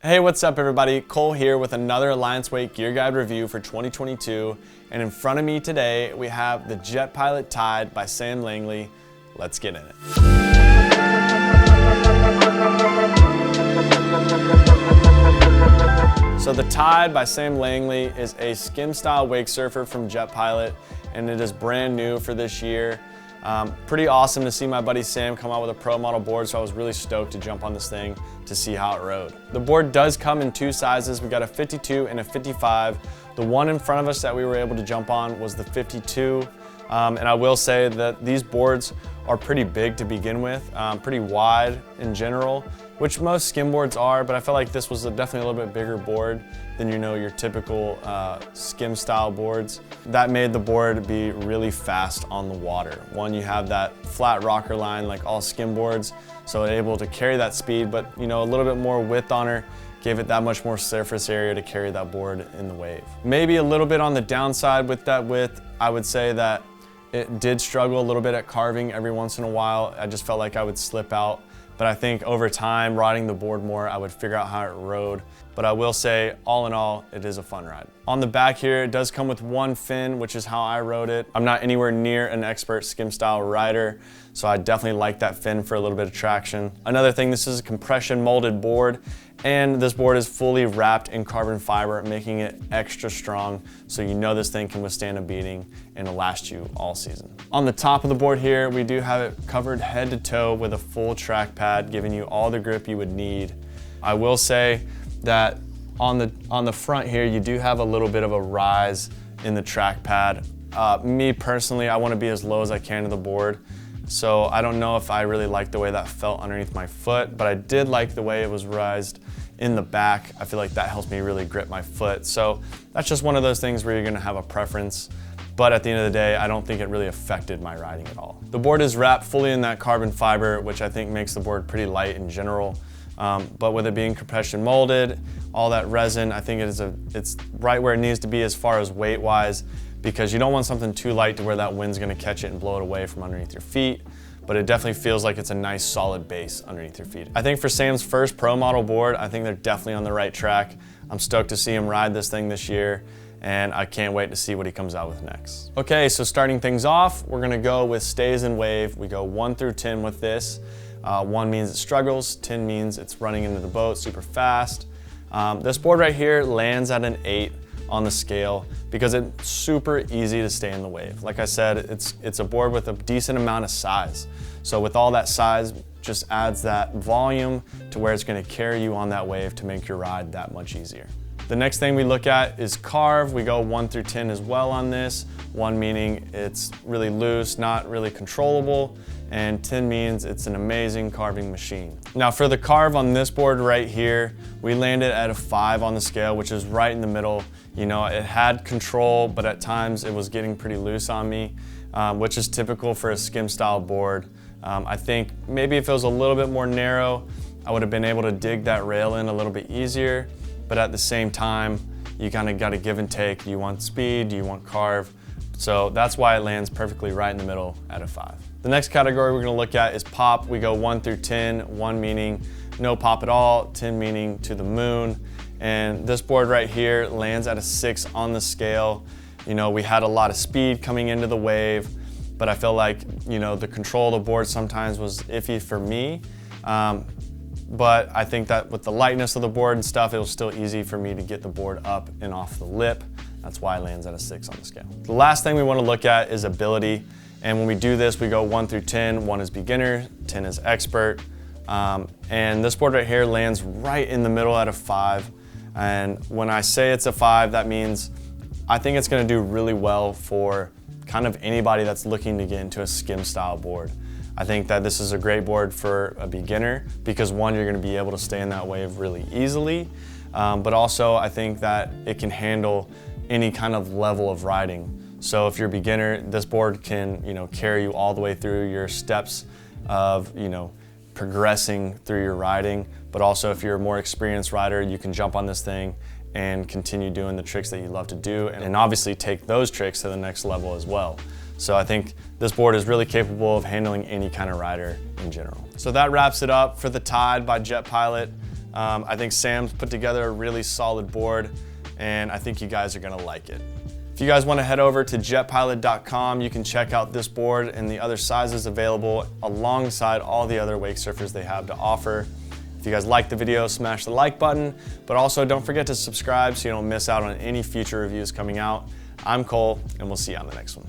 Hey, what's up everybody? Cole here with another Alliance Wake Gear Guide review for 2022. And in front of me today, we have the Jet Pilot Tide by Sam Langley. Let's get in it. So the Tide by Sam Langley is a skim style wake surfer from Jet Pilot, and it is brand new for this year. Pretty awesome to see my buddy Sam come out with a pro model board, so I was really stoked to jump on this thing to see how it rode. The board does come in two sizes. We got a 52 and a 55. The one in front of us that we were able to jump on was the 52. And I will say that these boards are pretty big to begin with, pretty wide in general, which most skim boards are, but I felt like this was definitely a little bit bigger board than your typical skim style boards. That made the board be really fast on the water. One, you have that flat rocker line like all skim boards, so able to carry that speed, but a little bit more width on her gave it that much more surface area to carry that board in the wave. Maybe a little bit on the downside with that width, I would say that it did struggle a little bit at carving every once in a while. I just felt like I would slip out. But I think over time, riding the board more, I would figure out how it rode. But I will say, all in all, it is a fun ride. On the back here, it does come with one fin, which is how I rode it. I'm not anywhere near an expert skim style rider, so I definitely like that fin for a little bit of traction. Another thing, this is a compression molded board, and this board is fully wrapped in carbon fiber, making it extra strong, so this thing can withstand a beating and it'll last you all season. On the top of the board here, we do have it covered head to toe with a full track pad, giving you all the grip you would need. I will say that on the front here, you do have a little bit of a rise in the track pad. Me personally, I want to be as low as I can to the board. So I don't know if I really like the way that felt underneath my foot, but I did like the way it was rised in the back. I feel like that helps me really grip my foot. So that's just one of those things where you're gonna have a preference. But at the end of the day, I don't think it really affected my riding at all. The board is wrapped fully in that carbon fiber, which I think makes the board pretty light in general. But with it being compression molded, all that resin, I think it's right where it needs to be as far as weight-wise, because you don't want something too light to where that wind's gonna catch it and blow it away from underneath your feet. But it definitely feels like it's a nice solid base underneath your feet. I think for Sam's first pro model board, I think they're definitely on the right track. I'm stoked to see him ride this thing this year, and I can't wait to see what he comes out with next. Okay, so starting things off, we're gonna go with stays and wave. We go 1 through 10 with this. 1 means it struggles, 10 means it's running into the boat super fast. This board right here lands at an 8 on the scale because it's super easy to stay in the wave. Like I said, it's a board with a decent amount of size. So with all that size, just adds that volume to where it's gonna carry you on that wave to make your ride that much easier. The next thing we look at is carve. We go 1 through 10 as well on this. 1 meaning it's really loose, not really controllable, and 10 means it's an amazing carving machine. Now for the carve on this board right here, we landed at a 5 on the scale, which is right in the middle. It had control, but at times it was getting pretty loose on me, which is typical for a skim style board. I think maybe if it was a little bit more narrow, I would have been able to dig that rail in a little bit easier, but at the same time, you kind of got to give and take. Do you want speed? Do you want carve? So that's why it lands perfectly right in the middle at a 5. The next category we're going to look at is pop. We go 1 through 10, 1 meaning no pop at all, 10 meaning to the moon. And this board right here lands at a 6 on the scale. We had a lot of speed coming into the wave, but I feel like, the control of the board sometimes was iffy for me. But I think that with the lightness of the board and stuff, it was still easy for me to get the board up and off the lip. That's why it lands at a 6 on the scale. The last thing we want to look at is ability. And when we do this, we go 1 through 10. 1 is beginner, 10 is expert. And this board right here lands right in the middle at a 5. And when I say it's a 5, that means I think it's going to do really well for kind of anybody that's looking to get into a skim style board. I think that this is a great board for a beginner because 1, you're going to be able to stay in that wave really easily, but also I think that it can handle any kind of level of riding. So if you're a beginner, this board can carry you all the way through your steps of progressing through your riding, but also if you're a more experienced rider, you can jump on this thing and continue doing the tricks that you love to do, and obviously take those tricks to the next level as well. So I think this board is really capable of handling any kind of rider in general. So that wraps it up for the Tide by Jet Pilot. I think Sam's put together a really solid board, and I think you guys are gonna like it. If you guys wanna head over to jetpilot.com, you can check out this board and the other sizes available alongside all the other wake surfers they have to offer. If you guys like the video, smash the like button, but also don't forget to subscribe so you don't miss out on any future reviews coming out. I'm Cole, and we'll see you on the next one.